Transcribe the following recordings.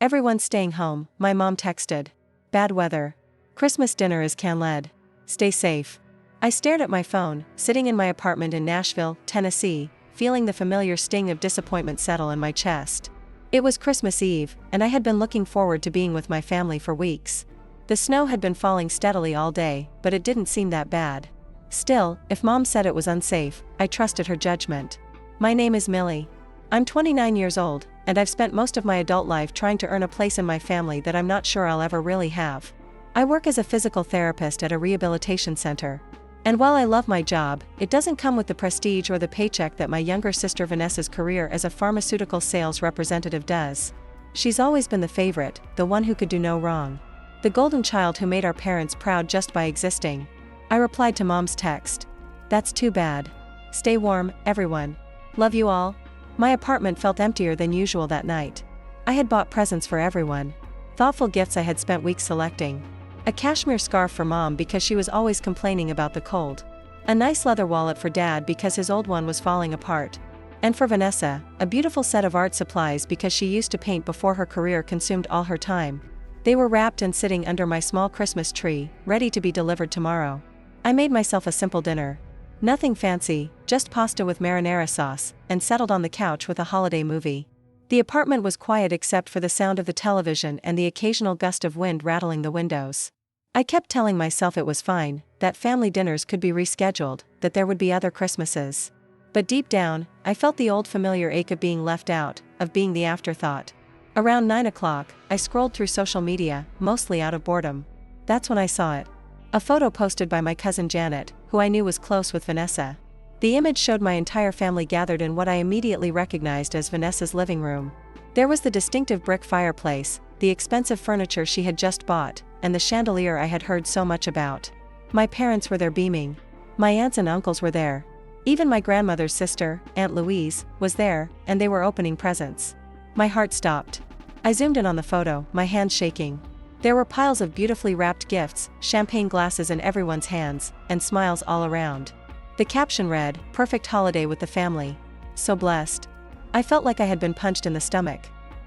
Everyone's staying home, my mom texted. Bad weather. Christmas dinner is cancelled. Stay safe. I stared at my phone, sitting in my apartment in Nashville, Tennessee, feeling the familiar sting of disappointment settle in my chest. It was Christmas Eve, and I had been looking forward to being with my family for weeks. The snow had been falling steadily all day, but it didn't seem that bad. Still, if Mom said it was unsafe, I trusted her judgment. My name is Millie. I'm 29 years old, and I've spent most of my adult life trying to earn a place in my family that I'm not sure I'll ever really have. I work as a physical therapist at a rehabilitation center. And while I love my job, it doesn't come with the prestige or the paycheck that my younger sister Vanessa's career as a pharmaceutical sales representative does. She's always been the favorite, the one who could do no wrong. The golden child who made our parents proud just by existing. I replied to Mom's text. That's too bad. Stay warm, everyone. Love you all. My apartment felt emptier than usual that night. I had bought presents for everyone. Thoughtful gifts I had spent weeks selecting. A cashmere scarf for Mom because she was always complaining about the cold. A nice leather wallet for Dad because his old one was falling apart. And for Vanessa, a beautiful set of art supplies because she used to paint before her career consumed all her time. They were wrapped and sitting under my small Christmas tree, ready to be delivered tomorrow. I made myself a simple dinner. Nothing fancy, just pasta with marinara sauce, and settled on the couch with a holiday movie. The apartment was quiet except for the sound of the television and the occasional gust of wind rattling the windows. I kept telling myself it was fine, that family dinners could be rescheduled, that there would be other Christmases. But deep down, I felt the old familiar ache of being left out, of being the afterthought. Around 9 o'clock, I scrolled through social media, mostly out of boredom. That's when I saw it. A photo posted by my cousin Janet, who I knew was close with Vanessa. The image showed my entire family gathered in what I immediately recognized as Vanessa's living room. There was the distinctive brick fireplace, the expensive furniture she had just bought, and the chandelier I had heard so much about. My parents were there beaming. My aunts and uncles were there. Even my grandmother's sister, Aunt Louise, was there, and they were opening presents. My heart stopped. I zoomed in on the photo, my hands shaking. There were piles of beautifully wrapped gifts, champagne glasses in everyone's hands, and smiles all around. The caption read, "Perfect holiday with the family. So blessed." I felt like I had been punched in the stomach.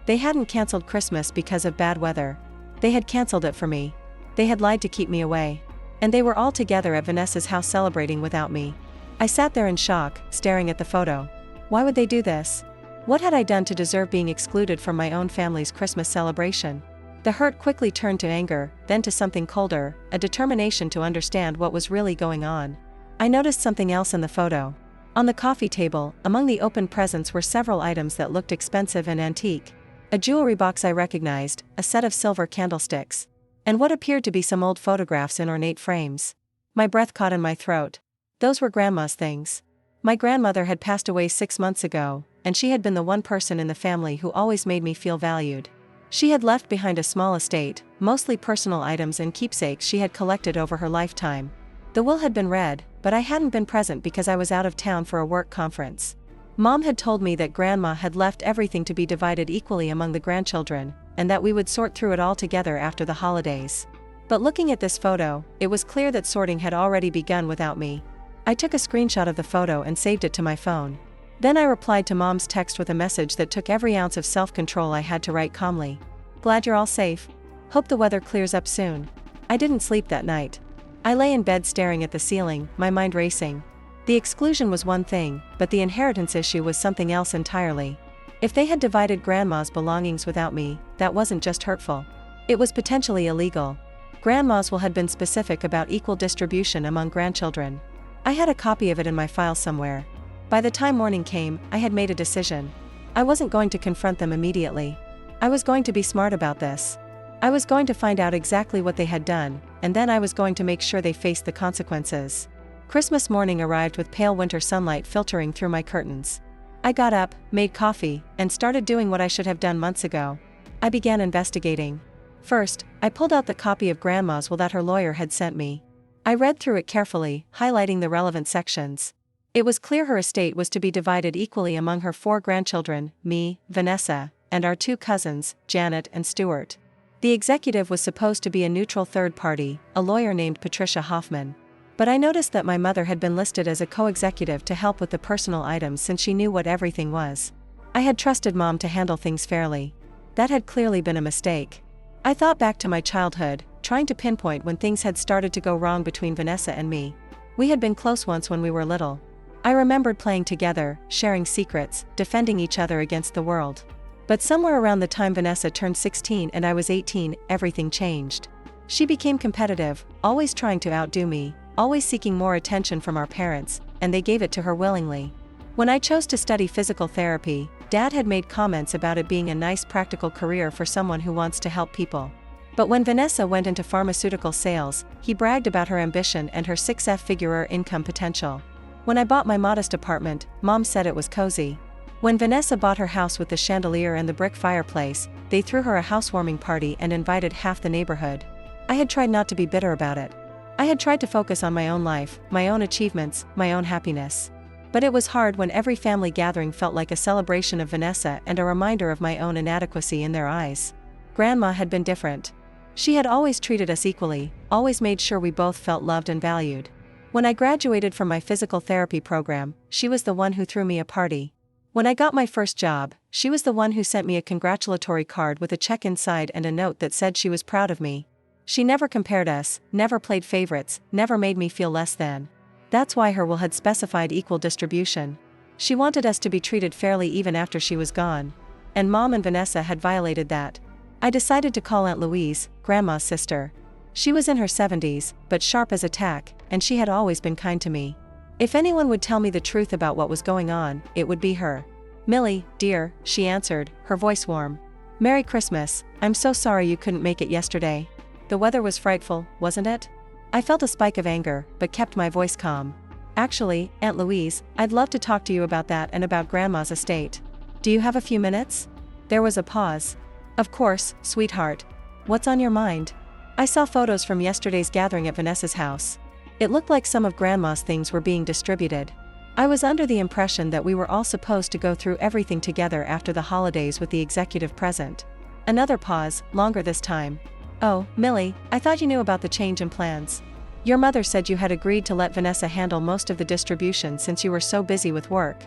They hadn't canceled Christmas because of bad weather. They had canceled it for me. They had lied to keep me away. And they were all together at Vanessa's house celebrating without me. I sat there in shock, staring at the photo. Why would they do this? What had I done to deserve being excluded from my own family's Christmas celebration? The hurt quickly turned to anger, then to something colder, a determination to understand what was really going on. I noticed something else in the photo. On the coffee table, among the open presents were several items that looked expensive and antique. A jewelry box I recognized, a set of silver candlesticks, and what appeared to be some old photographs in ornate frames. My breath caught in my throat. Those were Grandma's things. My grandmother had passed away 6 months ago, and she had been the one person in the family who always made me feel valued. She had left behind a small estate, mostly personal items and keepsakes she had collected over her lifetime. The will had been read, but I hadn't been present because I was out of town for a work conference. Mom had told me that Grandma had left everything to be divided equally among the grandchildren, and that we would sort through it all together after the holidays. But looking at this photo, it was clear that sorting had already begun without me. I took a screenshot of the photo and saved it to my phone. Then I replied to Mom's text with a message that took every ounce of self-control I had to write calmly. Glad you're all safe. Hope the weather clears up soon. I didn't sleep that night. I lay in bed staring at the ceiling, my mind racing. The exclusion was one thing, but the inheritance issue was something else entirely. If they had divided Grandma's belongings without me, that wasn't just hurtful. It was potentially illegal. Grandma's will had been specific about equal distribution among grandchildren. I had a copy of it in my file somewhere. By the time morning came, I had made a decision. I wasn't going to confront them immediately. I was going to be smart about this. I was going to find out exactly what they had done, and then I was going to make sure they faced the consequences. Christmas morning arrived with pale winter sunlight filtering through my curtains. I got up, made coffee, and started doing what I should have done months ago. I began investigating. First, I pulled out the copy of Grandma's will that her lawyer had sent me. I read through it carefully, highlighting the relevant sections. It was clear her estate was to be divided equally among her 4 grandchildren, me, Vanessa, and our 2 cousins, Janet and Stuart. The executive was supposed to be a neutral third party, a lawyer named Patricia Hoffman. But I noticed that my mother had been listed as a co-executive to help with the personal items since she knew what everything was. I had trusted Mom to handle things fairly. That had clearly been a mistake. I thought back to my childhood, trying to pinpoint when things had started to go wrong between Vanessa and me. We had been close once when we were little. I remembered playing together, sharing secrets, defending each other against the world. But somewhere around the time Vanessa turned 16 and I was 18, everything changed. She became competitive, always trying to outdo me, always seeking more attention from our parents, and they gave it to her willingly. When I chose to study physical therapy, Dad had made comments about it being a nice practical career for someone who wants to help people. But when Vanessa went into pharmaceutical sales, he bragged about her ambition and her six-figure income potential. When I bought my modest apartment, Mom said it was cozy. When Vanessa bought her house with the chandelier and the brick fireplace, they threw her a housewarming party and invited half the neighborhood. I had tried not to be bitter about it. I had tried to focus on my own life, my own achievements, my own happiness. But it was hard when every family gathering felt like a celebration of Vanessa and a reminder of my own inadequacy in their eyes. Grandma had been different. She had always treated us equally, always made sure we both felt loved and valued. When I graduated from my physical therapy program, she was the one who threw me a party. When I got my first job, she was the one who sent me a congratulatory card with a check inside and a note that said she was proud of me. She never compared us, never played favorites, never made me feel less than. That's why her will had specified equal distribution. She wanted us to be treated fairly even after she was gone. And Mom and Vanessa had violated that. I decided to call Aunt Louise, Grandma's sister. She was in her 70s, but sharp as a tack, and she had always been kind to me. If anyone would tell me the truth about what was going on, it would be her. "Millie, dear," she answered, her voice warm. "Merry Christmas, I'm so sorry you couldn't make it yesterday. The weather was frightful, wasn't it?" I felt a spike of anger, but kept my voice calm. "Actually, Aunt Louise, I'd love to talk to you about that and about Grandma's estate. Do you have a few minutes?" There was a pause. "Of course, sweetheart. What's on your mind?" I saw photos from yesterday's gathering at Vanessa's house. It looked like some of Grandma's things were being distributed. I was under the impression that we were all supposed to go through everything together after the holidays with the executive present. Another pause, longer this time. "Oh, Millie, I thought you knew about the change in plans. Your mother said you had agreed to let Vanessa handle most of the distribution since you were so busy with work."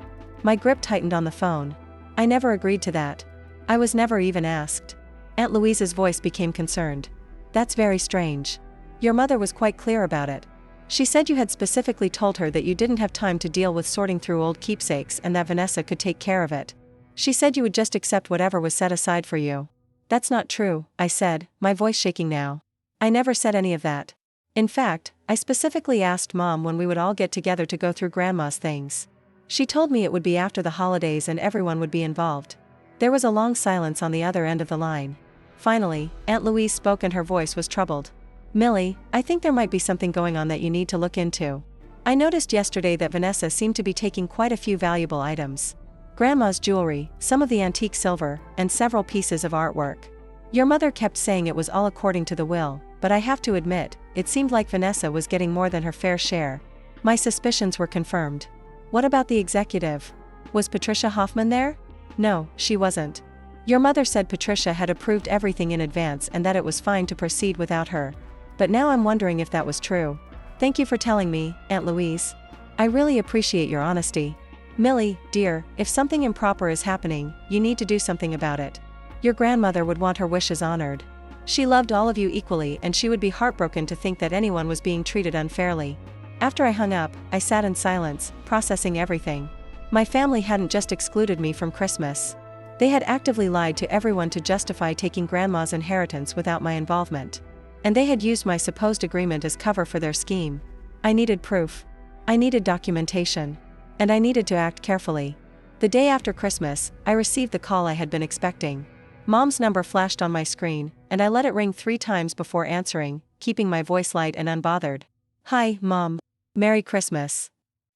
My grip tightened on the phone. "I never agreed to that. I was never even asked." Aunt Louise's voice became concerned. "That's very strange. Your mother was quite clear about it. She said you had specifically told her that you didn't have time to deal with sorting through old keepsakes and that Vanessa could take care of it. She said you would just accept whatever was set aside for you." "That's not true," I said, my voice shaking now. "I never said any of that. In fact, I specifically asked Mom when we would all get together to go through Grandma's things. She told me it would be after the holidays and everyone would be involved." There was a long silence on the other end of the line. Finally, Aunt Louise spoke and her voice was troubled. "Millie, I think there might be something going on that you need to look into. I noticed yesterday that Vanessa seemed to be taking quite a few valuable items. Grandma's jewelry, some of the antique silver, and several pieces of artwork. Your mother kept saying it was all according to the will, but I have to admit, it seemed like Vanessa was getting more than her fair share." My suspicions were confirmed. "What about the executive? Was Patricia Hoffman there?" "No, she wasn't. Your mother said Patricia had approved everything in advance and that it was fine to proceed without her. But now I'm wondering if that was true. Thank you for telling me, Aunt Louise. I really appreciate your honesty. Millie, dear, if something improper is happening, you need to do something about it. Your grandmother would want her wishes honored. She loved all of you equally and she would be heartbroken to think that anyone was being treated unfairly." After I hung up, I sat in silence, processing everything. My family hadn't just excluded me from Christmas. They had actively lied to everyone to justify taking Grandma's inheritance without my involvement. And they had used my supposed agreement as cover for their scheme. I needed proof. I needed documentation. And I needed to act carefully. The day after Christmas, I received the call I had been expecting. Mom's number flashed on my screen, and I let it ring 3 times before answering, keeping my voice light and unbothered. "Hi, Mom. Merry Christmas."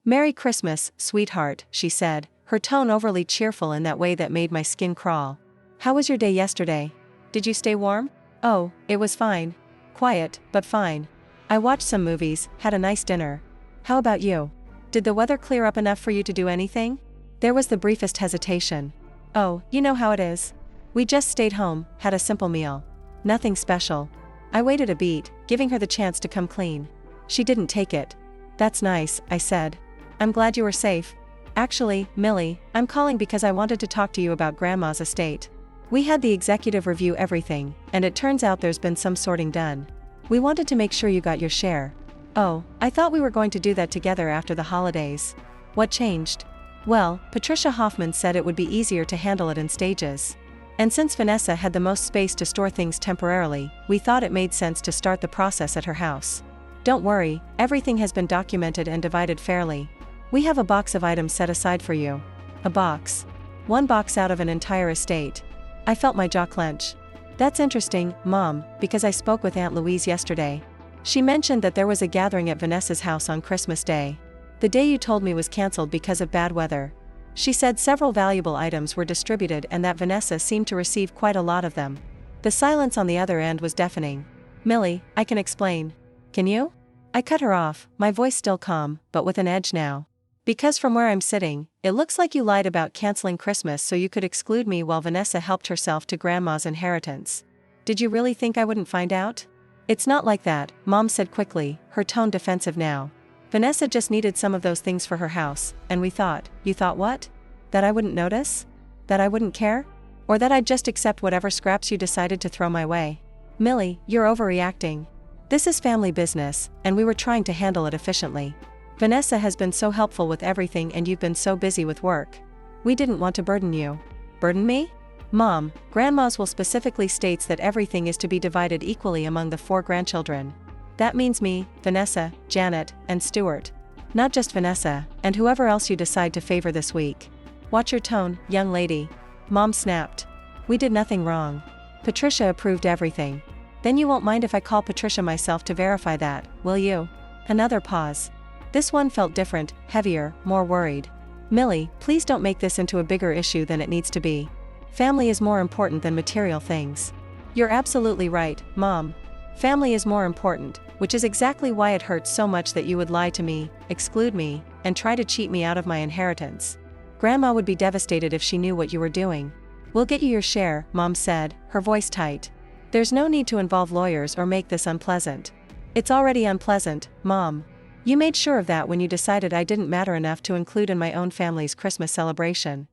"Merry Christmas, sweetheart," she said, her tone overly cheerful in that way that made my skin crawl. "How was your day yesterday? Did you stay warm?" "Oh, it was fine. Quiet, but fine. I watched some movies, had a nice dinner. How about you? Did the weather clear up enough for you to do anything?" There was the briefest hesitation. "Oh, you know how it is. We just stayed home, had a simple meal. Nothing special." I waited a beat, giving her the chance to come clean. She didn't take it. "That's nice," I said. "I'm glad you were safe. Actually, Millie, I'm calling because I wanted to talk to you about Grandma's estate." We had the executive review everything, and it turns out there's been some sorting done. We wanted to make sure you got your share. Oh, I thought we were going to do that together after the holidays. What changed? Well, Patricia Hoffman said it would be easier to handle it in stages. And since Vanessa had the most space to store things temporarily, we thought it made sense to start the process at her house. Don't worry, everything has been documented and divided fairly. We have a box of items set aside for you. A box. One box out of an entire estate. I felt my jaw clench. That's interesting, Mom, because I spoke with Aunt Louise yesterday. She mentioned that there was a gathering at Vanessa's house on Christmas Day. The day you told me was cancelled because of bad weather. She said several valuable items were distributed and that Vanessa seemed to receive quite a lot of them. The silence on the other end was deafening. Millie, I can explain. Can you? I cut her off, my voice still calm, but with an edge now. Because from where I'm sitting, it looks like you lied about canceling Christmas so you could exclude me while Vanessa helped herself to Grandma's inheritance. Did you really think I wouldn't find out? It's not like that, Mom said quickly, her tone defensive now. Vanessa just needed some of those things for her house, and we thought, you thought what? That I wouldn't notice? That I wouldn't care? Or that I'd just accept whatever scraps you decided to throw my way? Millie, you're overreacting. This is family business, and we were trying to handle it efficiently. Vanessa has been so helpful with everything and you've been so busy with work. We didn't want to burden you. Burden me? Mom, Grandma's will specifically states that everything is to be divided equally among the 4 grandchildren. That means me, Vanessa, Janet, and Stuart. Not just Vanessa, and whoever else you decide to favor this week. Watch your tone, young lady. Mom snapped. We did nothing wrong. Patricia approved everything. Then you won't mind if I call Patricia myself to verify that, will you? Another pause. This one felt different, heavier, more worried. Millie, please don't make this into a bigger issue than it needs to be. Family is more important than material things. You're absolutely right, Mom. Family is more important, which is exactly why it hurts so much that you would lie to me, exclude me, and try to cheat me out of my inheritance. Grandma would be devastated if she knew what you were doing. We'll get you your share, Mom said, her voice tight. There's no need to involve lawyers or make this unpleasant. It's already unpleasant, Mom. You made sure of that when you decided I didn't matter enough to include in my own family's Christmas celebration.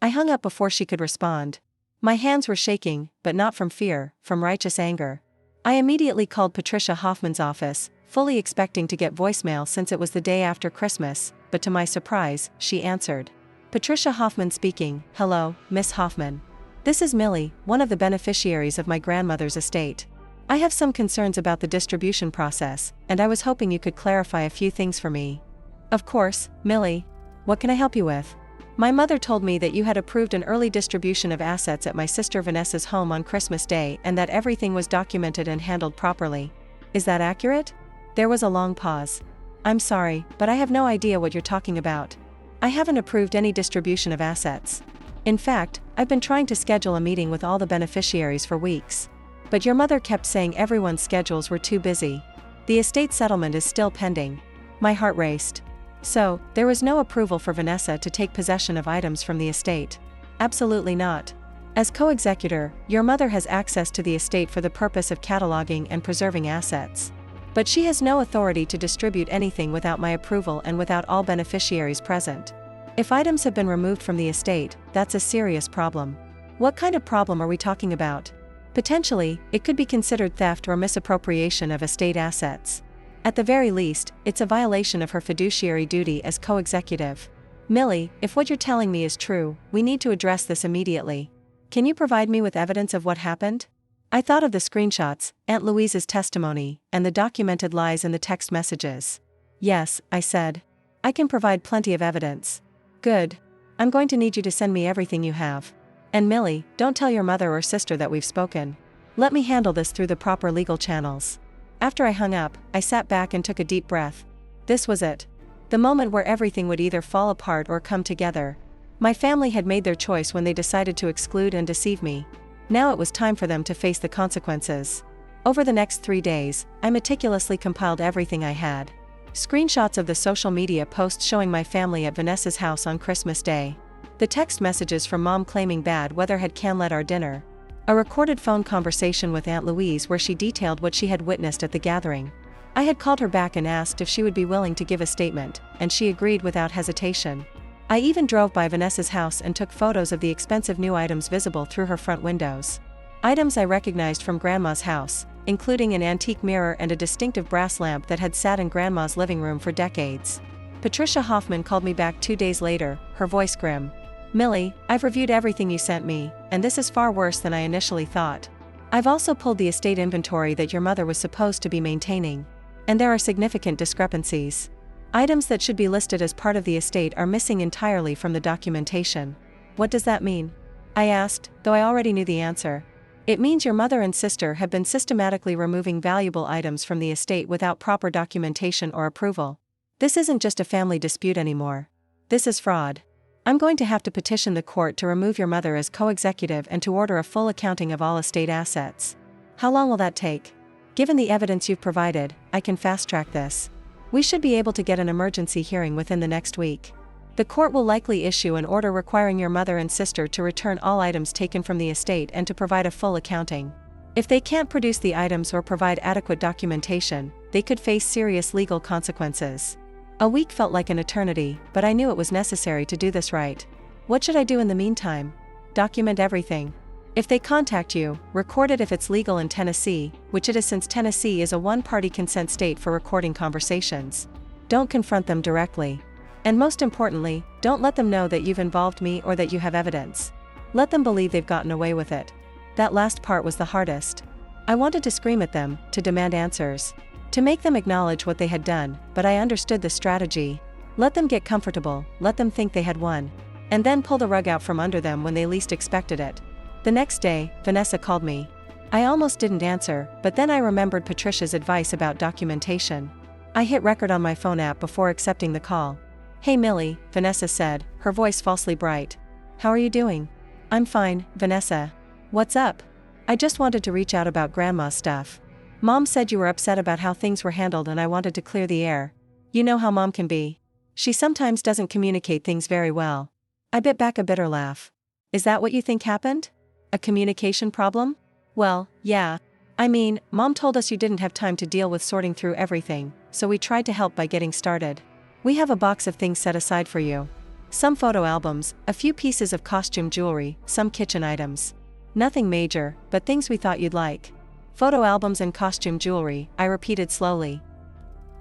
I hung up before she could respond. My hands were shaking, but not from fear, from righteous anger. I immediately called Patricia Hoffman's office, fully expecting to get voicemail since it was the day after Christmas, but to my surprise, she answered. Patricia Hoffman speaking. Hello, Miss Hoffman. This is Millie, one of the beneficiaries of my grandmother's estate. I have some concerns about the distribution process, and I was hoping you could clarify a few things for me. Of course, Millie. What can I help you with? My mother told me that you had approved an early distribution of assets at my sister Vanessa's home on Christmas Day and that everything was documented and handled properly. Is that accurate? There was a long pause. I'm sorry, but I have no idea what you're talking about. I haven't approved any distribution of assets. In fact, I've been trying to schedule a meeting with all the beneficiaries for weeks. But your mother kept saying everyone's schedules were too busy. The estate settlement is still pending. My heart raced. So, there was no approval for Vanessa to take possession of items from the estate. Absolutely not. As co-executor, your mother has access to the estate for the purpose of cataloging and preserving assets. But she has no authority to distribute anything without my approval and without all beneficiaries present. If items have been removed from the estate, that's a serious problem. What kind of problem are we talking about? Potentially, it could be considered theft or misappropriation of estate assets. At the very least, it's a violation of her fiduciary duty as co-executive. Millie, if what you're telling me is true, we need to address this immediately. Can you provide me with evidence of what happened? I thought of the screenshots, Aunt Louise's testimony, and the documented lies in the text messages. Yes, I said. I can provide plenty of evidence. Good. I'm going to need you to send me everything you have. And Millie, don't tell your mother or sister that we've spoken. Let me handle this through the proper legal channels. After I hung up, I sat back and took a deep breath. This was it. The moment where everything would either fall apart or come together. My family had made their choice when they decided to exclude and deceive me. Now it was time for them to face the consequences. Over the next 3 days, I meticulously compiled everything I had. Screenshots of the social media posts showing my family at Vanessa's house on Christmas Day. The text messages from Mom claiming bad weather had canceled our dinner. A recorded phone conversation with Aunt Louise where she detailed what she had witnessed at the gathering. I had called her back and asked if she would be willing to give a statement, and she agreed without hesitation. I even drove by Vanessa's house and took photos of the expensive new items visible through her front windows. Items I recognized from Grandma's house, including an antique mirror and a distinctive brass lamp that had sat in Grandma's living room for decades. Patricia Hoffman called me back 2 days later, her voice grim. "Millie, I've reviewed everything you sent me, and this is far worse than I initially thought. I've also pulled the estate inventory that your mother was supposed to be maintaining. And there are significant discrepancies. Items that should be listed as part of the estate are missing entirely from the documentation." "What does that mean?" I asked, though I already knew the answer. "It means your mother and sister have been systematically removing valuable items from the estate without proper documentation or approval. This isn't just a family dispute anymore. This is fraud. I'm going to have to petition the court to remove your mother as co-executive and to order a full accounting of all estate assets." "How long will that take?" "Given the evidence you've provided, I can fast-track this. We should be able to get an emergency hearing within the next week. The court will likely issue an order requiring your mother and sister to return all items taken from the estate and to provide a full accounting. If they can't produce the items or provide adequate documentation, they could face serious legal consequences." A week felt like an eternity, but I knew it was necessary to do this right. "What should I do in the meantime?" "Document everything. If they contact you, record it if it's legal in Tennessee, which it is since Tennessee is a one-party consent state for recording conversations. Don't confront them directly. And most importantly, don't let them know that you've involved me or that you have evidence. Let them believe they've gotten away with it." That last part was the hardest. I wanted to scream at them, to demand answers, to make them acknowledge what they had done, but I understood the strategy. Let them get comfortable, let them think they had won, and then pull the rug out from under them when they least expected it. The next day, Vanessa called me. I almost didn't answer, but then I remembered Patricia's advice about documentation. I hit record on my phone app before accepting the call. "Hey Millie," Vanessa said, her voice falsely bright. "How are you doing?" "I'm fine, Vanessa. What's up?" "I just wanted to reach out about Grandma's stuff. Mom said you were upset about how things were handled and I wanted to clear the air. You know how Mom can be. She sometimes doesn't communicate things very well." I bit back a bitter laugh. "Is that what you think happened? A communication problem?" "Well, yeah. I mean, Mom told us you didn't have time to deal with sorting through everything, so we tried to help by getting started. We have a box of things set aside for you. Some photo albums, a few pieces of costume jewelry, some kitchen items. Nothing major, but things we thought you'd like." "Photo albums and costume jewelry," I repeated slowly.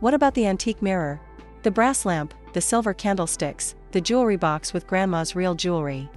"What about the antique mirror? The brass lamp, the silver candlesticks, the jewelry box with Grandma's real jewelry?"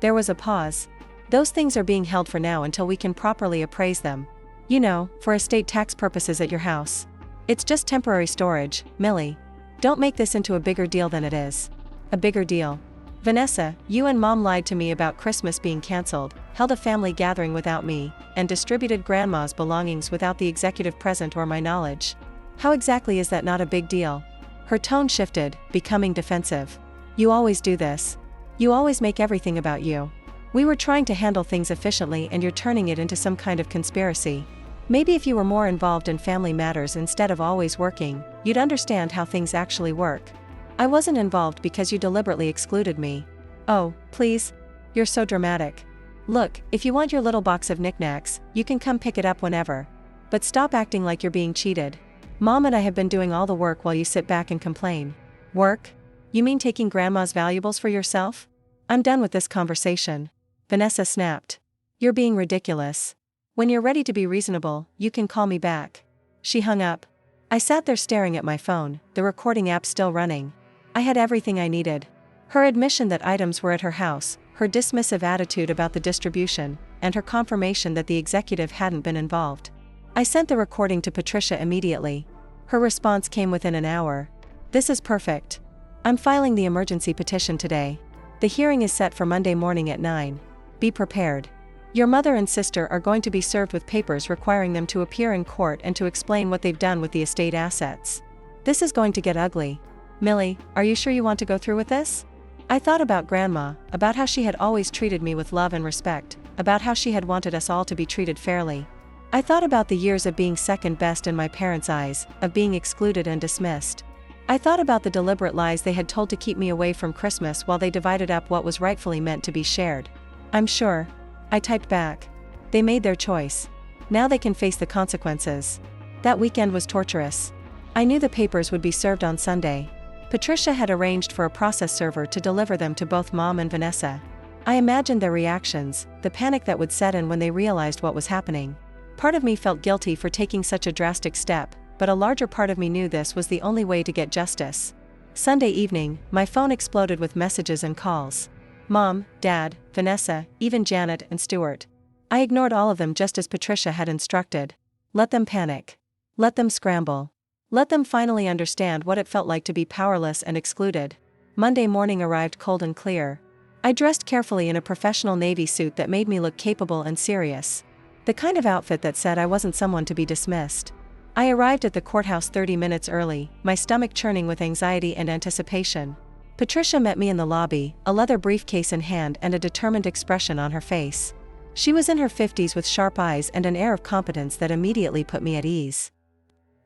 There was a pause. "Those things are being held for now until we can properly appraise them. You know, for estate tax purposes at your house. It's just temporary storage, Millie. Don't make this into a bigger deal than it is." "A bigger deal? Vanessa, you and Mom lied to me about Christmas being cancelled, held a family gathering without me, and distributed Grandma's belongings without the executive present or my knowledge. How exactly is that not a big deal?" Her tone shifted, becoming defensive. "You always do this. You always make everything about you. We were trying to handle things efficiently and you're turning it into some kind of conspiracy. Maybe if you were more involved in family matters instead of always working, you'd understand how things actually work. I wasn't involved because you deliberately excluded me." "Oh, please. You're so dramatic. Look, if you want your little box of knickknacks, you can come pick it up whenever. But stop acting like you're being cheated. Mom and I have been doing all the work while you sit back and complain." "Work? You mean taking Grandma's valuables for yourself?" "I'm done with this conversation," Vanessa snapped. "You're being ridiculous. When you're ready to be reasonable, you can call me back." She hung up. I sat there staring at my phone, the recording app still running. I had everything I needed. Her admission that items were at her house, her dismissive attitude about the distribution, and her confirmation that the executive hadn't been involved. I sent the recording to Patricia immediately. Her response came within an hour. "This is perfect. I'm filing the emergency petition today. The hearing is set for Monday morning at 9. Be prepared. Your mother and sister are going to be served with papers requiring them to appear in court and to explain what they've done with the estate assets. This is going to get ugly. Millie, are you sure you want to go through with this?" I thought about Grandma, about how she had always treated me with love and respect, about how she had wanted us all to be treated fairly. I thought about the years of being second best in my parents' eyes, of being excluded and dismissed. I thought about the deliberate lies they had told to keep me away from Christmas while they divided up what was rightfully meant to be shared. "I'm sure." I typed back. "They made their choice. Now they can face the consequences." That weekend was torturous. I knew the papers would be served on Sunday. Patricia had arranged for a process server to deliver them to both Mom and Vanessa. I imagined their reactions, the panic that would set in when they realized what was happening. Part of me felt guilty for taking such a drastic step, but a larger part of me knew this was the only way to get justice. Sunday evening, my phone exploded with messages and calls. Mom, Dad, Vanessa, even Janet and Stuart. I ignored all of them just as Patricia had instructed. Let them panic. Let them scramble. Let them finally understand what it felt like to be powerless and excluded. Monday morning arrived cold and clear. I dressed carefully in a professional navy suit that made me look capable and serious. The kind of outfit that said I wasn't someone to be dismissed. I arrived at the courthouse 30 minutes early, my stomach churning with anxiety and anticipation. Patricia met me in the lobby, a leather briefcase in hand and a determined expression on her face. She was in her 50s with sharp eyes and an air of competence that immediately put me at ease.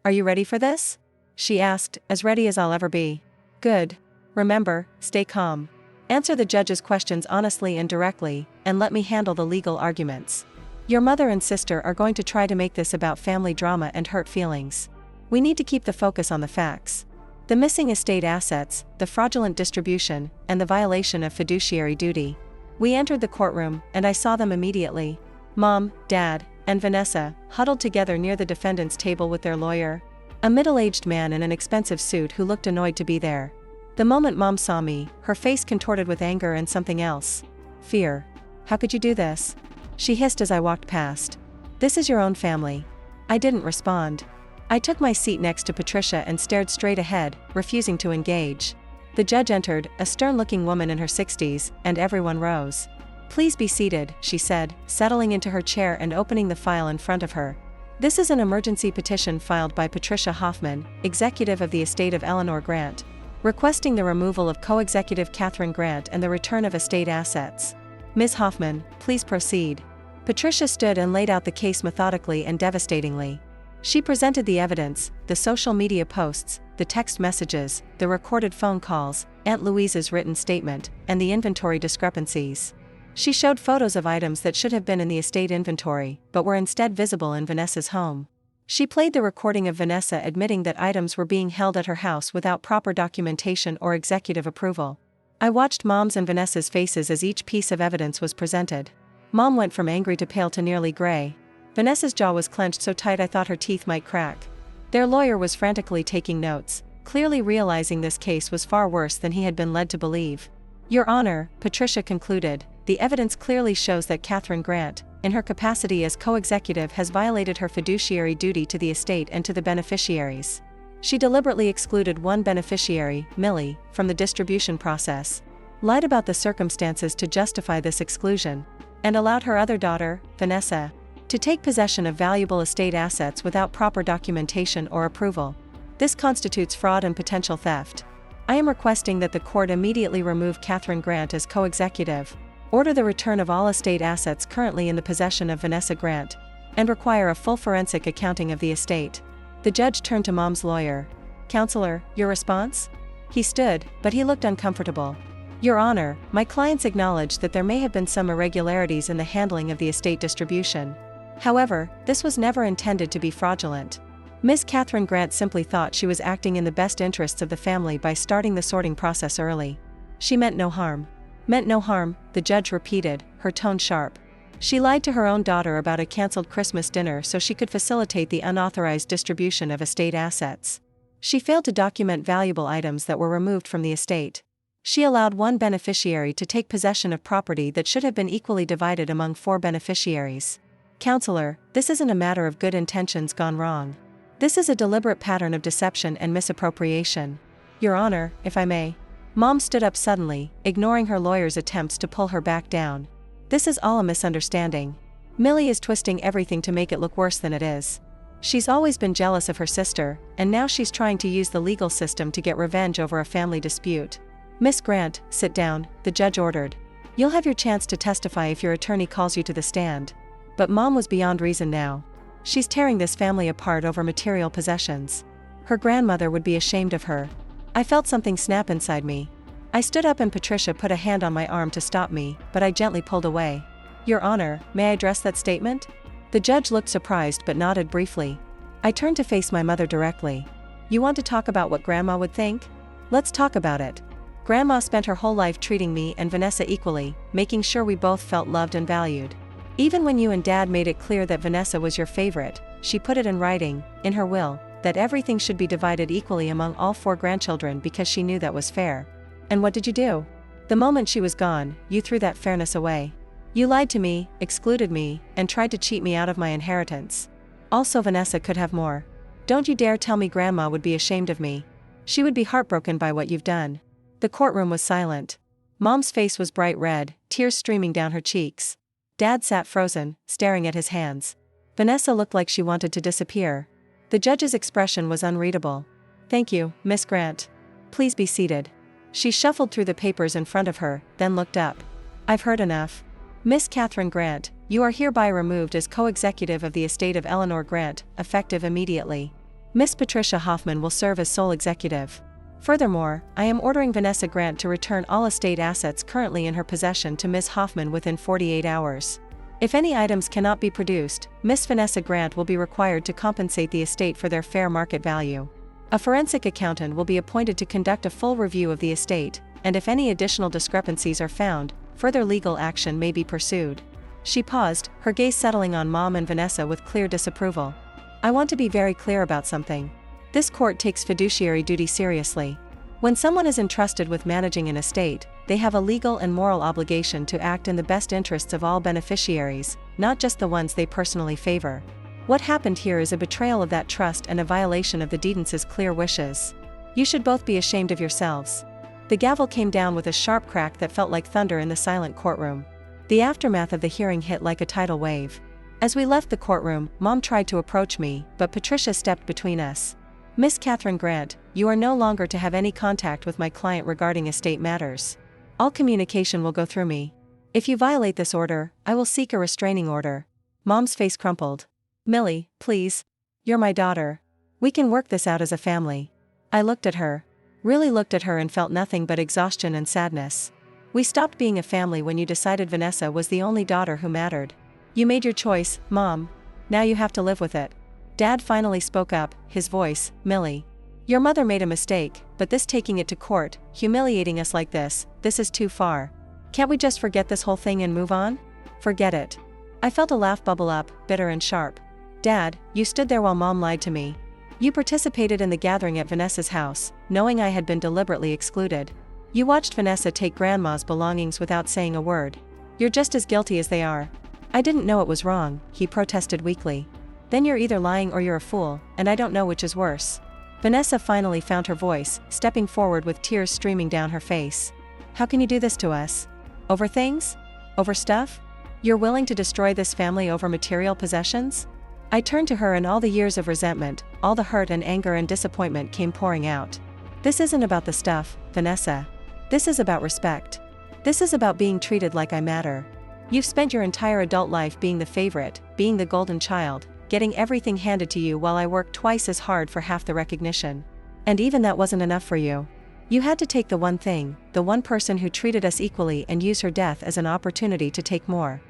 Are you ready for this? She asked, as ready as I'll ever be. Good. Remember, stay calm. Answer the judge's questions honestly and directly, and let me handle the legal arguments. Your mother and sister are going to try to make this about family drama and hurt feelings. We need to keep the focus on the facts. The missing estate assets, the fraudulent distribution, and the violation of fiduciary duty. We entered the courtroom, and I saw them immediately. Mom, Dad, and Vanessa, huddled together near the defendant's table with their lawyer. A middle-aged man in an expensive suit who looked annoyed to be there. The moment Mom saw me, her face contorted with anger and something else. Fear. How could you do this? She hissed as I walked past. This is your own family. I didn't respond. I took my seat next to Patricia and stared straight ahead, refusing to engage. The judge entered, a stern-looking woman in her 60s, and everyone rose. Please be seated, she said, settling into her chair and opening the file in front of her. This is an emergency petition filed by Patricia Hoffman, executive of the estate of Eleanor Grant, requesting the removal of co-executive Catherine Grant and the return of estate assets. Ms. Hoffman, please proceed. Patricia stood and laid out the case methodically and devastatingly. She presented the evidence, the social media posts, the text messages, the recorded phone calls, Aunt Louise's written statement, and the inventory discrepancies. She showed photos of items that should have been in the estate inventory, but were instead visible in Vanessa's home. She played the recording of Vanessa admitting that items were being held at her house without proper documentation or executive approval. I watched Mom's and Vanessa's faces as each piece of evidence was presented. Mom went from angry to pale to nearly gray. Vanessa's jaw was clenched so tight I thought her teeth might crack. Their lawyer was frantically taking notes, clearly realizing this case was far worse than he had been led to believe. Your Honor, Patricia concluded, the evidence clearly shows that Catherine Grant, in her capacity as co-executive, has violated her fiduciary duty to the estate and to the beneficiaries. She deliberately excluded one beneficiary, Millie, from the distribution process, lied about the circumstances to justify this exclusion, and allowed her other daughter, Vanessa, to take possession of valuable estate assets without proper documentation or approval. This constitutes fraud and potential theft. I am requesting that the court immediately remove Catherine Grant as co-executive, order the return of all estate assets currently in the possession of Vanessa Grant, and require a full forensic accounting of the estate. The judge turned to Mom's lawyer. Counselor, your response? He stood, but he looked uncomfortable. Your Honor, my clients acknowledge that there may have been some irregularities in the handling of the estate distribution. However, this was never intended to be fraudulent. Ms. Catherine Grant simply thought she was acting in the best interests of the family by starting the sorting process early. She meant no harm. Meant no harm, the judge repeated, her tone sharp. She lied to her own daughter about a cancelled Christmas dinner so she could facilitate the unauthorized distribution of estate assets. She failed to document valuable items that were removed from the estate. She allowed one beneficiary to take possession of property that should have been equally divided among 4 beneficiaries. Counselor, this isn't a matter of good intentions gone wrong. This is a deliberate pattern of deception and misappropriation. Your Honor, if I may. Mom stood up suddenly, ignoring her lawyer's attempts to pull her back down. This is all a misunderstanding. Millie is twisting everything to make it look worse than it is. She's always been jealous of her sister, and now she's trying to use the legal system to get revenge over a family dispute. Miss Grant, sit down, the judge ordered. You'll have your chance to testify if your attorney calls you to the stand. But Mom was beyond reason now. She's tearing this family apart over material possessions. Her grandmother would be ashamed of her. I felt something snap inside me. I stood up and Patricia put a hand on my arm to stop me, but I gently pulled away. Your Honor, may I address that statement? The judge looked surprised but nodded briefly. I turned to face my mother directly. You want to talk about what Grandma would think? Let's talk about it. Grandma spent her whole life treating me and Vanessa equally, making sure we both felt loved and valued. Even when you and Dad made it clear that Vanessa was your favorite, she put it in writing, in her will, that everything should be divided equally among all 4 grandchildren because she knew that was fair. And what did you do? The moment she was gone, you threw that fairness away. You lied to me, excluded me, and tried to cheat me out of my inheritance. Also, Vanessa could have more. Don't you dare tell me Grandma would be ashamed of me. She would be heartbroken by what you've done. The courtroom was silent. Mom's face was bright red, tears streaming down her cheeks. Dad sat frozen, staring at his hands. Vanessa looked like she wanted to disappear. The judge's expression was unreadable. Thank you, Miss Grant. Please be seated. She shuffled through the papers in front of her, then looked up. I've heard enough. Miss Catherine Grant, you are hereby removed as co-executive of the estate of Eleanor Grant, effective immediately. Miss Patricia Hoffman will serve as sole executive. Furthermore, I am ordering Vanessa Grant to return all estate assets currently in her possession to Miss Hoffman within 48 hours. If any items cannot be produced, Miss Vanessa Grant will be required to compensate the estate for their fair market value. A forensic accountant will be appointed to conduct a full review of the estate, and if any additional discrepancies are found, further legal action may be pursued. She paused, her gaze settling on Mom and Vanessa with clear disapproval. I want to be very clear about something. This court takes fiduciary duty seriously. When someone is entrusted with managing an estate, they have a legal and moral obligation to act in the best interests of all beneficiaries, not just the ones they personally favor. What happened here is a betrayal of that trust and a violation of the Deedens' clear wishes. You should both be ashamed of yourselves. The gavel came down with a sharp crack that felt like thunder in the silent courtroom. The aftermath of the hearing hit like a tidal wave. As we left the courtroom, Mom tried to approach me, but Patricia stepped between us. Miss Catherine Grant, you are no longer to have any contact with my client regarding estate matters. All communication will go through me. If you violate this order, I will seek a restraining order. Mom's face crumpled. Millie, please. You're my daughter. We can work this out as a family. I looked at her. Really looked at her and felt nothing but exhaustion and sadness. We stopped being a family when you decided Vanessa was the only daughter who mattered. You made your choice, Mom. Now you have to live with it. Dad finally spoke up, his voice, Millie. Your mother made a mistake, but this taking it to court, humiliating us like this is too far. Can't we just forget this whole thing and move on? Forget it. I felt a laugh bubble up, bitter and sharp. Dad, you stood there while Mom lied to me. You participated in the gathering at Vanessa's house, knowing I had been deliberately excluded. You watched Vanessa take Grandma's belongings without saying a word. You're just as guilty as they are. I didn't know it was wrong, he protested weakly. Then you're either lying or you're a fool, and I don't know which is worse. Vanessa finally found her voice, stepping forward with tears streaming down her face. How can you do this to us? Over things? Over stuff? You're willing to destroy this family over material possessions? I turned to her and all the years of resentment, all the hurt and anger and disappointment came pouring out. This isn't about the stuff, Vanessa. This is about respect. This is about being treated like I matter. You've spent your entire adult life being the favorite, being the golden child, getting everything handed to you while I worked twice as hard for half the recognition. And even that wasn't enough for you. You had to take the one thing, the one person who treated us equally, and use her death as an opportunity to take more.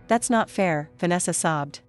That's not fair, Vanessa sobbed.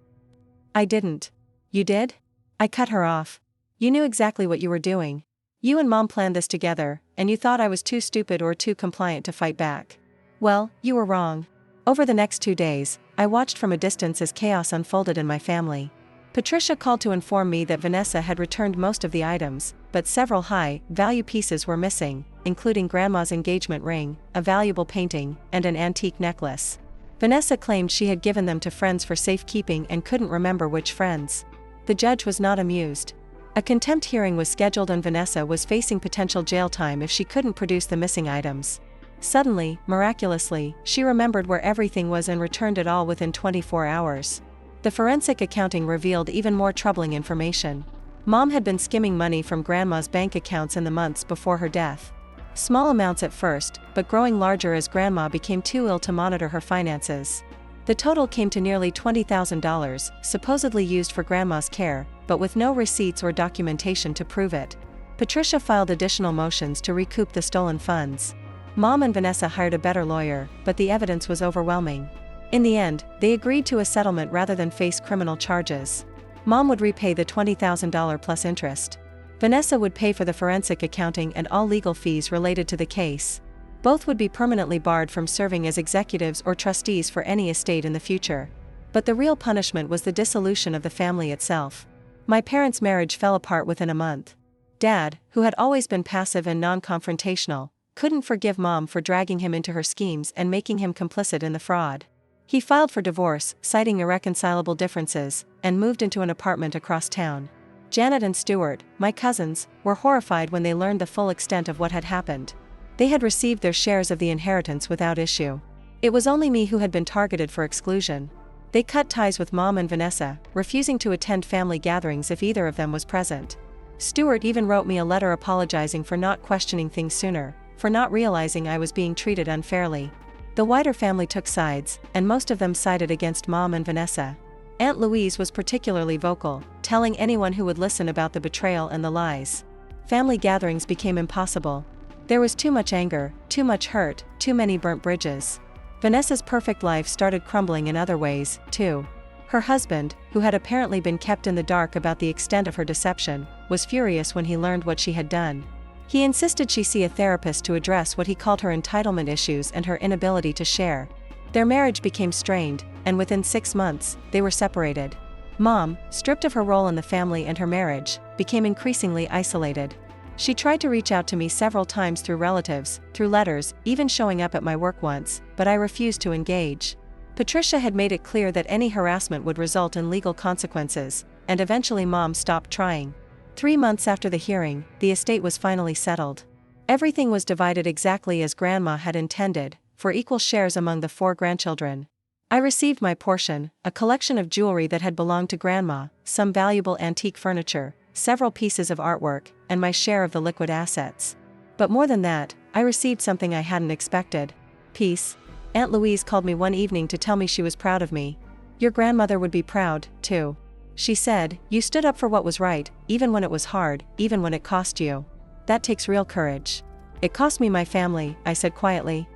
I didn't. You did? I cut her off. You knew exactly what you were doing. You and Mom planned this together, and you thought I was too stupid or too compliant to fight back. Well, you were wrong. Over the next 2 days, I watched from a distance as chaos unfolded in my family. Patricia called to inform me that Vanessa had returned most of the items, but several high-value pieces were missing, including Grandma's engagement ring, a valuable painting, and an antique necklace. Vanessa claimed she had given them to friends for safekeeping and couldn't remember which friends. The judge was not amused. A contempt hearing was scheduled and Vanessa was facing potential jail time if she couldn't produce the missing items. Suddenly, miraculously, she remembered where everything was and returned it all within 24 hours. The forensic accounting revealed even more troubling information. Mom had been skimming money from Grandma's bank accounts in the months before her death. Small amounts at first, but growing larger as Grandma became too ill to monitor her finances. The total came to nearly $20,000, supposedly used for Grandma's care, but with no receipts or documentation to prove it. Patricia filed additional motions to recoup the stolen funds. Mom and Vanessa hired a better lawyer, but the evidence was overwhelming. In the end, they agreed to a settlement rather than face criminal charges. Mom would repay the $20,000 plus interest. Vanessa would pay for the forensic accounting and all legal fees related to the case. Both would be permanently barred from serving as executives or trustees for any estate in the future. But the real punishment was the dissolution of the family itself. My parents' marriage fell apart within a month. Dad, who had always been passive and non-confrontational, couldn't forgive Mom for dragging him into her schemes and making him complicit in the fraud. He filed for divorce, citing irreconcilable differences, and moved into an apartment across town. Janet and Stuart, my cousins, were horrified when they learned the full extent of what had happened. They had received their shares of the inheritance without issue. It was only me who had been targeted for exclusion. They cut ties with Mom and Vanessa, refusing to attend family gatherings if either of them was present. Stuart even wrote me a letter apologizing for not questioning things sooner, for not realizing I was being treated unfairly. The wider family took sides, and most of them sided against Mom and Vanessa. Aunt Louise was particularly vocal, telling anyone who would listen about the betrayal and the lies. Family gatherings became impossible. There was too much anger, too much hurt, too many burnt bridges. Vanessa's perfect life started crumbling in other ways, too. Her husband, who had apparently been kept in the dark about the extent of her deception, was furious when he learned what she had done. He insisted she see a therapist to address what he called her entitlement issues and her inability to share. Their marriage became strained, and within 6 months, they were separated. Mom, stripped of her role in the family and her marriage, became increasingly isolated. She tried to reach out to me several times through relatives, through letters, even showing up at my work once, but I refused to engage. Patricia had made it clear that any harassment would result in legal consequences, and eventually Mom stopped trying. 3 months after the hearing, the estate was finally settled. Everything was divided exactly as Grandma had intended, for equal shares among the 4 grandchildren. I received my portion, a collection of jewelry that had belonged to Grandma, some valuable antique furniture, several pieces of artwork, and my share of the liquid assets. But more than that, I received something I hadn't expected. Peace. Aunt Louise called me one evening to tell me she was proud of me. Your grandmother would be proud, too. She said, you stood up for what was right, even when it was hard, even when it cost you. That takes real courage. It cost me my family, I said quietly.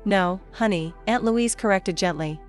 No, honey, Aunt Louise corrected gently.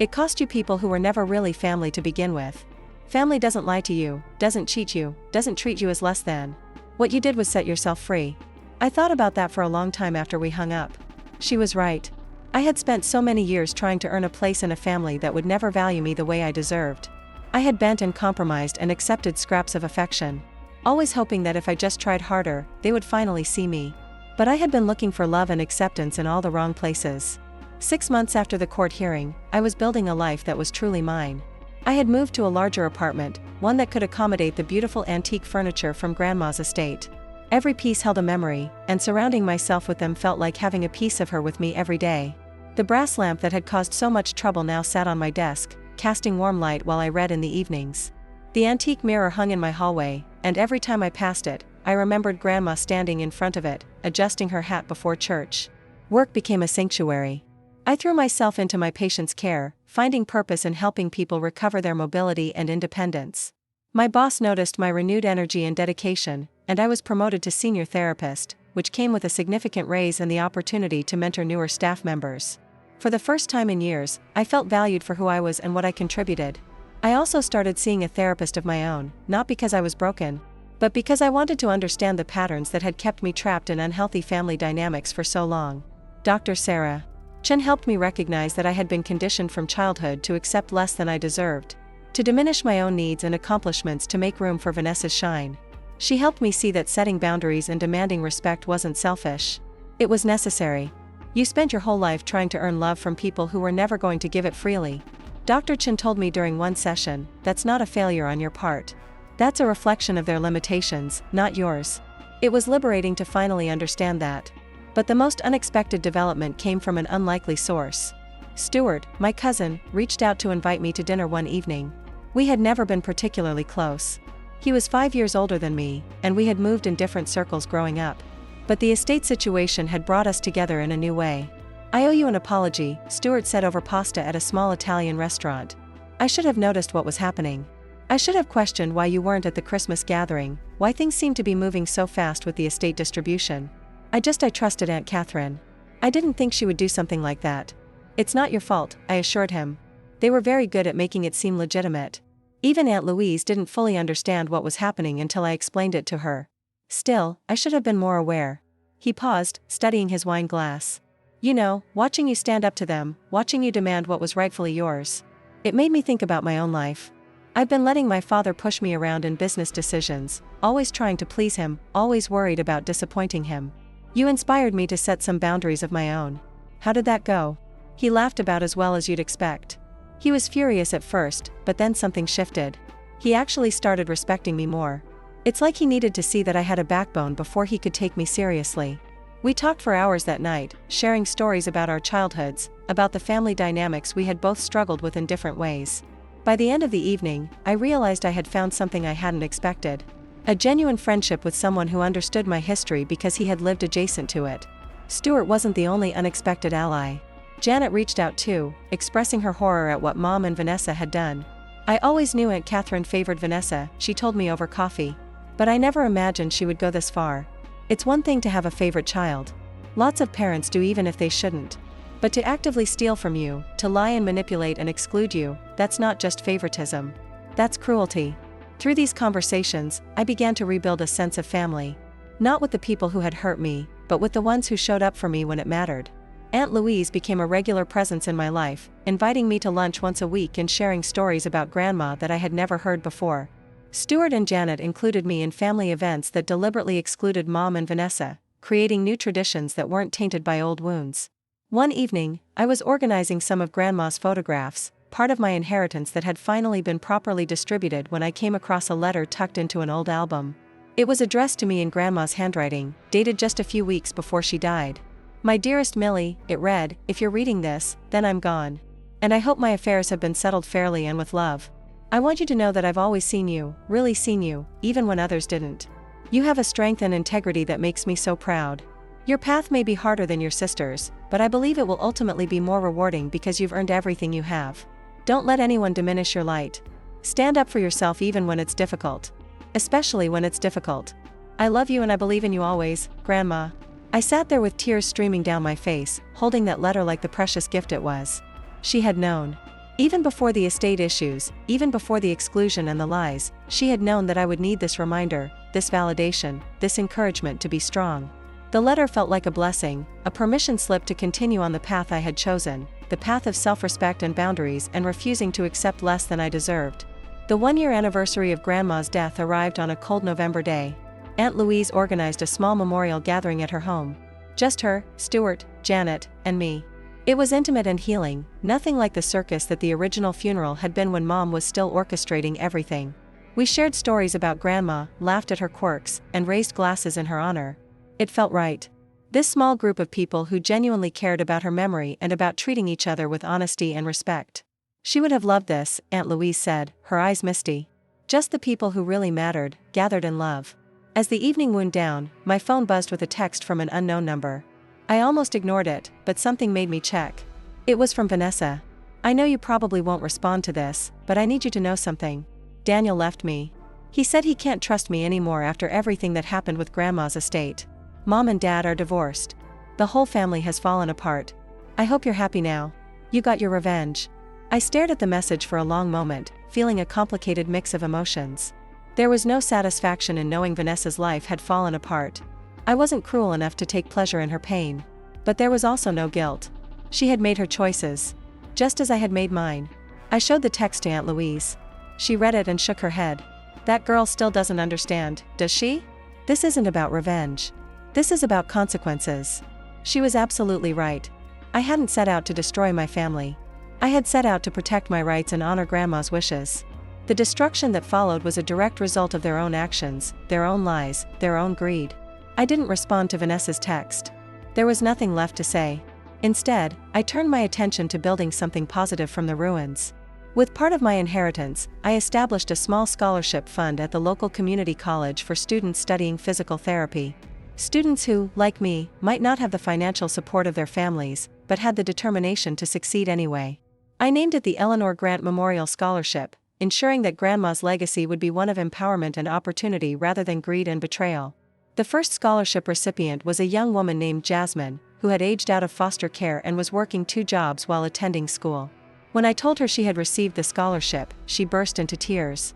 It cost you people who were never really family to begin with. Family doesn't lie to you, doesn't cheat you, doesn't treat you as less than. What you did was set yourself free. I thought about that for a long time after we hung up. She was right. I had spent so many years trying to earn a place in a family that would never value me the way I deserved. I had bent and compromised and accepted scraps of affection, always hoping that if I just tried harder, they would finally see me. But I had been looking for love and acceptance in all the wrong places. 6 months after the court hearing, I was building a life that was truly mine. I had moved to a larger apartment, one that could accommodate the beautiful antique furniture from Grandma's estate. Every piece held a memory, and surrounding myself with them felt like having a piece of her with me every day. The brass lamp that had caused so much trouble now sat on my desk, casting warm light while I read in the evenings. The antique mirror hung in my hallway, and every time I passed it, I remembered Grandma standing in front of it, adjusting her hat before church. Work became a sanctuary. I threw myself into my patients' care, finding purpose in helping people recover their mobility and independence. My boss noticed my renewed energy and dedication, and I was promoted to senior therapist, which came with a significant raise and the opportunity to mentor newer staff members. For the first time in years, I felt valued for who I was and what I contributed. I also started seeing a therapist of my own, not because I was broken, but because I wanted to understand the patterns that had kept me trapped in unhealthy family dynamics for so long. Dr. Sarah Chen helped me recognize that I had been conditioned from childhood to accept less than I deserved, to diminish my own needs and accomplishments to make room for Vanessa's shine. She helped me see that setting boundaries and demanding respect wasn't selfish. It was necessary. You spent your whole life trying to earn love from people who were never going to give it freely. Dr. Chen told me during one session, that's not a failure on your part. That's a reflection of their limitations, not yours. It was liberating to finally understand that. But the most unexpected development came from an unlikely source. Stuart, my cousin, reached out to invite me to dinner one evening. We had never been particularly close. He was 5 years older than me, and we had moved in different circles growing up. But the estate situation had brought us together in a new way. I owe you an apology, Stuart said over pasta at a small Italian restaurant. I should have noticed what was happening. I should have questioned why you weren't at the Christmas gathering, why things seemed to be moving so fast with the estate distribution. I trusted Aunt Catherine. I didn't think she would do something like that. It's not your fault, I assured him. They were very good at making it seem legitimate. Even Aunt Louise didn't fully understand what was happening until I explained it to her. Still, I should have been more aware. He paused, studying his wine glass. You know, watching you stand up to them, watching you demand what was rightfully yours. It made me think about my own life. I've been letting my father push me around in business decisions, always trying to please him, always worried about disappointing him. You inspired me to set some boundaries of my own. How did that go? He laughed about as well as you'd expect. He was furious at first, but then something shifted. He actually started respecting me more. It's like he needed to see that I had a backbone before he could take me seriously. We talked for hours that night, sharing stories about our childhoods, about the family dynamics we had both struggled with in different ways. By the end of the evening, I realized I had found something I hadn't expected. A genuine friendship with someone who understood my history because he had lived adjacent to it. Stuart wasn't the only unexpected ally. Janet reached out too, expressing her horror at what Mom and Vanessa had done. I always knew Aunt Catherine favored Vanessa, she told me over coffee. But I never imagined she would go this far. It's one thing to have a favorite child. Lots of parents do even if they shouldn't. But to actively steal from you, to lie and manipulate and exclude you, that's not just favoritism. That's cruelty. Through these conversations, I began to rebuild a sense of family. Not with the people who had hurt me, but with the ones who showed up for me when it mattered. Aunt Louise became a regular presence in my life, inviting me to lunch once a week and sharing stories about Grandma that I had never heard before. Stuart and Janet included me in family events that deliberately excluded Mom and Vanessa, creating new traditions that weren't tainted by old wounds. One evening, I was organizing some of Grandma's photographs, part of my inheritance that had finally been properly distributed, when I came across a letter tucked into an old album. It was addressed to me in Grandma's handwriting, dated just a few weeks before she died. My dearest Millie, it read, if you're reading this, then I'm gone. And I hope my affairs have been settled fairly and with love. I want you to know that I've always seen you, really seen you, even when others didn't. You have a strength and integrity that makes me so proud. Your path may be harder than your sister's, but I believe it will ultimately be more rewarding because you've earned everything you have. Don't let anyone diminish your light. Stand up for yourself even when it's difficult. Especially when it's difficult. I love you and I believe in you always, Grandma. I sat there with tears streaming down my face, holding that letter like the precious gift it was. She had known. Even before the estate issues, even before the exclusion and the lies, she had known that I would need this reminder, this validation, this encouragement to be strong. The letter felt like a blessing, a permission slip to continue on the path I had chosen, the path of self-respect and boundaries and refusing to accept less than I deserved. The one-year anniversary of Grandma's death arrived on a cold November day. Aunt Louise organized a small memorial gathering at her home. Just her, Stuart, Janet, and me. It was intimate and healing, nothing like the circus that the original funeral had been when Mom was still orchestrating everything. We shared stories about Grandma, laughed at her quirks, and raised glasses in her honor. It felt right. This small group of people who genuinely cared about her memory and about treating each other with honesty and respect. She would have loved this, Aunt Louise said, her eyes misty. Just the people who really mattered, gathered in love. As the evening wound down, my phone buzzed with a text from an unknown number. I almost ignored it, but something made me check. It was from Vanessa. I know you probably won't respond to this, but I need you to know something. Daniel left me. He said he can't trust me anymore after everything that happened with Grandma's estate. Mom and Dad are divorced. The whole family has fallen apart. I hope you're happy now. You got your revenge. I stared at the message for a long moment, feeling a complicated mix of emotions. There was no satisfaction in knowing Vanessa's life had fallen apart. I wasn't cruel enough to take pleasure in her pain. But there was also no guilt. She had made her choices. Just as I had made mine. I showed the text to Aunt Louise. She read it and shook her head. That girl still doesn't understand, does she? This isn't about revenge. This is about consequences. She was absolutely right. I hadn't set out to destroy my family. I had set out to protect my rights and honor Grandma's wishes. The destruction that followed was a direct result of their own actions, their own lies, their own greed. I didn't respond to Vanessa's text. There was nothing left to say. Instead, I turned my attention to building something positive from the ruins. With part of my inheritance, I established a small scholarship fund at the local community college for students studying physical therapy. Students who, like me, might not have the financial support of their families, but had the determination to succeed anyway. I named it the Eleanor Grant Memorial Scholarship, ensuring that Grandma's legacy would be one of empowerment and opportunity rather than greed and betrayal. The first scholarship recipient was a young woman named Jasmine, who had aged out of foster care and was working 2 jobs while attending school. When I told her she had received the scholarship, she burst into tears.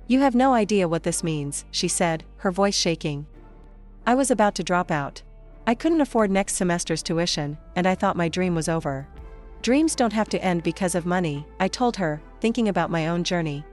"You have no idea what this means," she said, her voice shaking. "I was about to drop out. I couldn't afford next semester's tuition, and I thought my dream was over." "Dreams don't have to end because of money," I told her, thinking about my own journey.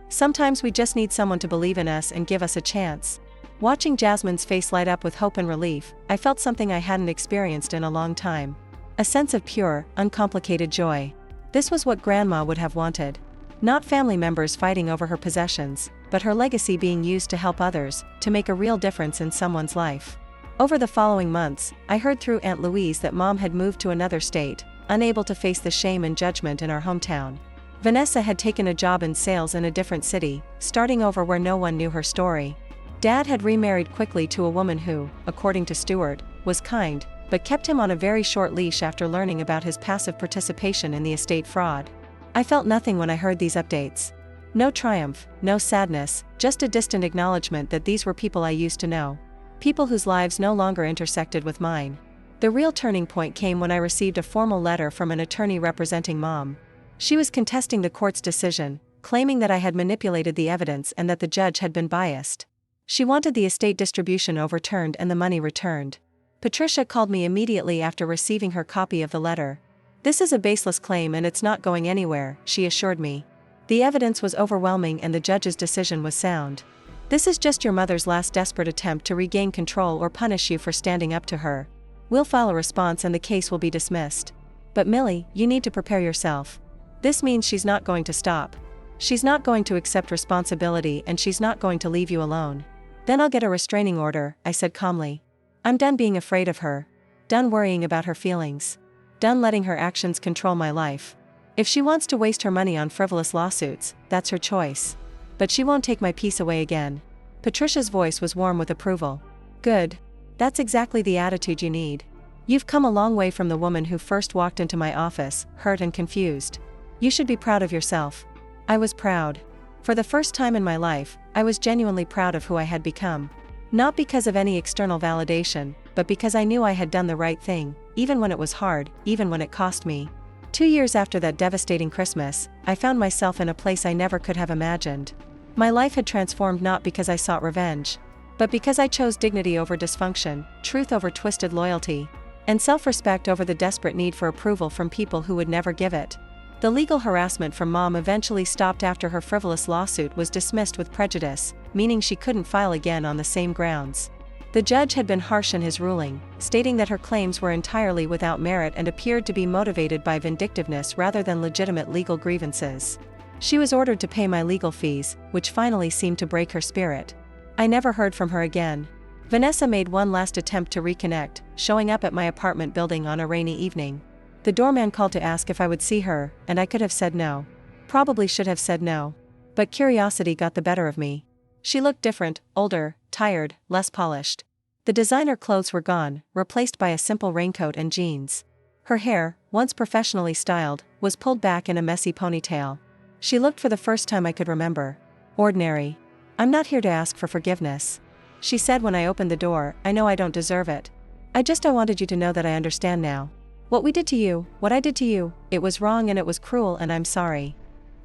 "Sometimes we just need someone to believe in us and give us a chance." Watching Jasmine's face light up with hope and relief, I felt something I hadn't experienced in a long time. A sense of pure, uncomplicated joy. This was what Grandma would have wanted. Not family members fighting over her possessions, but her legacy being used to help others, to make a real difference in someone's life. Over the following months, I heard through Aunt Louise that Mom had moved to another state, unable to face the shame and judgment in our hometown. Vanessa had taken a job in sales in a different city, starting over where no one knew her story. Dad had remarried quickly to a woman who, according to Stuart, was kind, but kept him on a very short leash after learning about his passive participation in the estate fraud. I felt nothing when I heard these updates. No triumph, no sadness, just a distant acknowledgement that these were people I used to know. People whose lives no longer intersected with mine. The real turning point came when I received a formal letter from an attorney representing Mom. She was contesting the court's decision, claiming that I had manipulated the evidence and that the judge had been biased. She wanted the estate distribution overturned and the money returned. Patricia called me immediately after receiving her copy of the letter. "This is a baseless claim and it's not going anywhere," she assured me. "The evidence was overwhelming and the judge's decision was sound. This is just your mother's last desperate attempt to regain control or punish you for standing up to her. We'll file a response and the case will be dismissed. But Millie, you need to prepare yourself. This means she's not going to stop. She's not going to accept responsibility and she's not going to leave you alone. Then I'll get a restraining order," I said calmly. "I'm done being afraid of her. Done worrying about her feelings. Done letting her actions control my life. If she wants to waste her money on frivolous lawsuits, that's her choice. But she won't take my peace away again." Patricia's voice was warm with approval. "Good. That's exactly the attitude you need. You've come a long way from the woman who first walked into my office, hurt and confused. You should be proud of yourself." I was proud. For the first time in my life, I was genuinely proud of who I had become. Not because of any external validation, but because I knew I had done the right thing, even when it was hard, even when it cost me. 2 years after that devastating Christmas, I found myself in a place I never could have imagined. My life had transformed not because I sought revenge, but because I chose dignity over dysfunction, truth over twisted loyalty, and self-respect over the desperate need for approval from people who would never give it. The legal harassment from Mom eventually stopped after her frivolous lawsuit was dismissed with prejudice, meaning she couldn't file again on the same grounds. The judge had been harsh in his ruling, stating that her claims were entirely without merit and appeared to be motivated by vindictiveness rather than legitimate legal grievances. She was ordered to pay my legal fees, which finally seemed to break her spirit. I never heard from her again. Vanessa made one last attempt to reconnect, showing up at my apartment building on a rainy evening. The doorman called to ask if I would see her, and I could have said no. Probably should have said no. But curiosity got the better of me. She looked different, older, tired, less polished. The designer clothes were gone, replaced by a simple raincoat and jeans. Her hair, once professionally styled, was pulled back in a messy ponytail. She looked for the first time I could remember ordinary. "I'm not here to ask for forgiveness," she said when I opened the door. "I know I don't deserve it. I wanted you to know that I understand now. What we did to you, what I did to you, it was wrong and it was cruel and I'm sorry."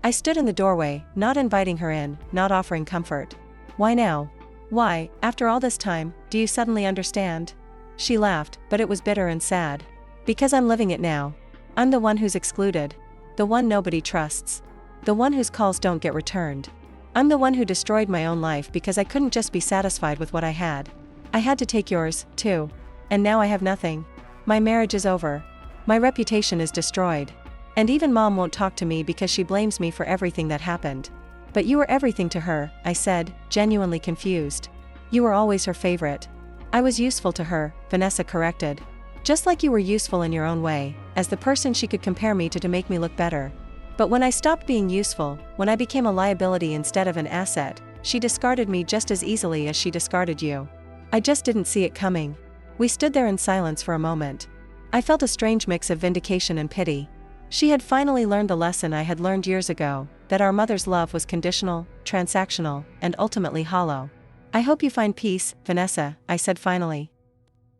I stood in the doorway, not inviting her in, not offering comfort. "Why now? Why, after all this time, do you suddenly understand?" She laughed, but it was bitter and sad. "Because I'm living it now. I'm the one who's excluded. The one nobody trusts. The one whose calls don't get returned. I'm the one who destroyed my own life because I couldn't just be satisfied with what I had. I had to take yours, too. And now I have nothing. My marriage is over. My reputation is destroyed. And even Mom won't talk to me because she blames me for everything that happened." "But you were everything to her," I said, genuinely confused. "You were always her favorite." "I was useful to her," Vanessa corrected. "Just like you were useful in your own way, as the person she could compare me to make me look better. But when I stopped being useful, when I became a liability instead of an asset, she discarded me just as easily as she discarded you. I just didn't see it coming." We stood there in silence for a moment. I felt a strange mix of vindication and pity. She had finally learned the lesson I had learned years ago, that our mother's love was conditional, transactional, and ultimately hollow. "I hope you find peace, Vanessa," I said finally.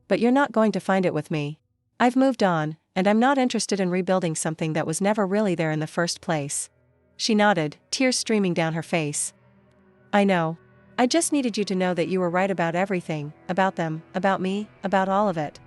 "But you're not going to find it with me. I've moved on, and I'm not interested in rebuilding something that was never really there in the first place. She nodded, tears streaming down her face. I know. I just needed you to know that you were right about everything, about them, about me, about all of it.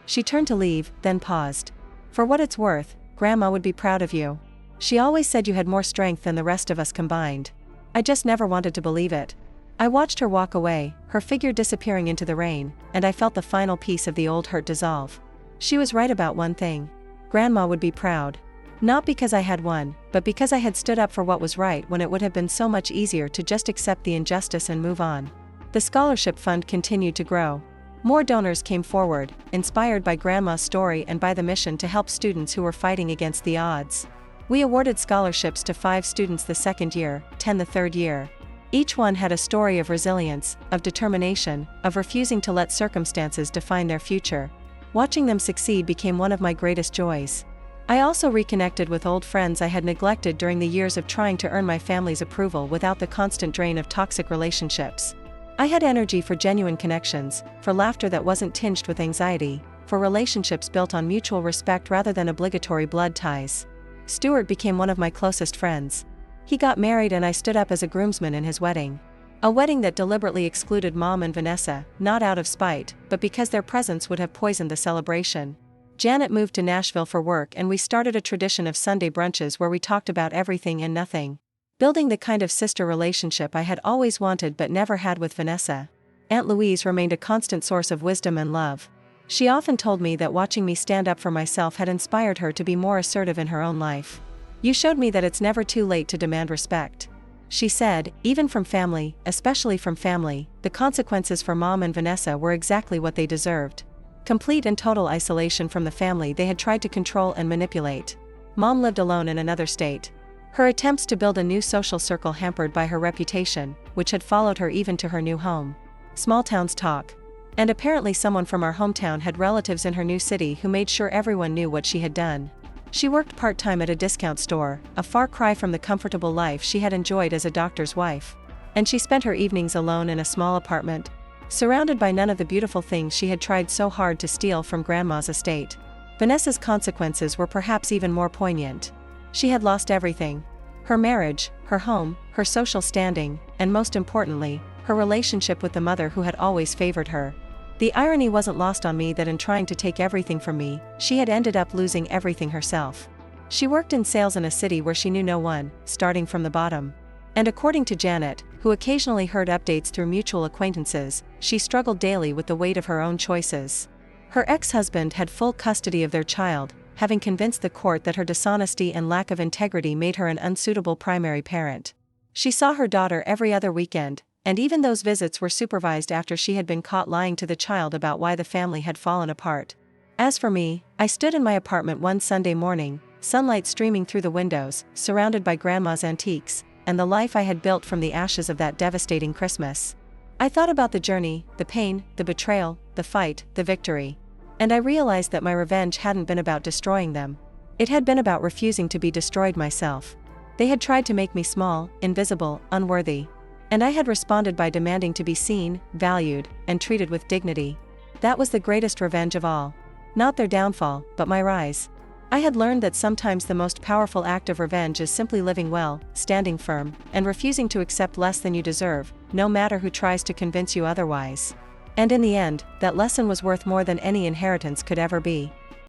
She turned to leave, then paused. For what it's worth, Grandma would be proud of you. She always said you had more strength than the rest of us combined. I just never wanted to believe it. I watched her walk away, her figure disappearing into the rain, and I felt the final piece of the old hurt dissolve. She was right about one thing. Grandma would be proud. Not because I had won, but because I had stood up for what was right when it would have been so much easier to just accept the injustice and move on. The scholarship fund continued to grow. More donors came forward, inspired by Grandma's story and by the mission to help students who were fighting against the odds. We awarded scholarships to 5 students the second year, 10 the third year. Each one had a story of resilience, of determination, of refusing to let circumstances define their future. Watching them succeed became one of my greatest joys. I also reconnected with old friends I had neglected during the years of trying to earn my family's approval without the constant drain of toxic relationships. I had energy for genuine connections, for laughter that wasn't tinged with anxiety, for relationships built on mutual respect rather than obligatory blood ties. Stuart became one of my closest friends. He got married and I stood up as a groomsman in his wedding. A wedding that deliberately excluded Mom and Vanessa, not out of spite, but because their presence would have poisoned the celebration. Janet moved to Nashville for work and we started a tradition of Sunday brunches where we talked about everything and nothing. Building the kind of sister relationship I had always wanted but never had with Vanessa. Aunt Louise remained a constant source of wisdom and love. She often told me that watching me stand up for myself had inspired her to be more assertive in her own life. You showed me that it's never too late to demand respect. She said, even from family, especially from family, the consequences for Mom and Vanessa were exactly what they deserved. Complete and total isolation from the family they had tried to control and manipulate. Mom lived alone in another state. Her attempts to build a new social circle hampered by her reputation, which had followed her even to her new home. Small towns talk. And apparently someone from our hometown had relatives in her new city who made sure everyone knew what she had done. She worked part-time at a discount store, a far cry from the comfortable life she had enjoyed as a doctor's wife. And she spent her evenings alone in a small apartment, surrounded by none of the beautiful things she had tried so hard to steal from Grandma's estate. Vanessa's consequences were perhaps even more poignant. She had lost everything. Her marriage, her home, her social standing, and most importantly, her relationship with the mother who had always favored her. The irony wasn't lost on me that in trying to take everything from me, she had ended up losing everything herself. She worked in sales in a city where she knew no one, starting from the bottom. And according to Janet, who occasionally heard updates through mutual acquaintances, she struggled daily with the weight of her own choices. Her ex-husband had full custody of their child, having convinced the court that her dishonesty and lack of integrity made her an unsuitable primary parent. She saw her daughter every other weekend, and even those visits were supervised after she had been caught lying to the child about why the family had fallen apart. As for me, I stood in my apartment one Sunday morning, sunlight streaming through the windows, surrounded by Grandma's antiques, and the life I had built from the ashes of that devastating Christmas. I thought about the journey, the pain, the betrayal, the fight, the victory. And I realized that my revenge hadn't been about destroying them. It had been about refusing to be destroyed myself. They had tried to make me small, invisible, unworthy. And I had responded by demanding to be seen, valued, and treated with dignity. That was the greatest revenge of all. Not their downfall, but my rise. I had learned that sometimes the most powerful act of revenge is simply living well, standing firm, and refusing to accept less than you deserve, no matter who tries to convince you otherwise. And in the end, that lesson was worth more than any inheritance could ever be.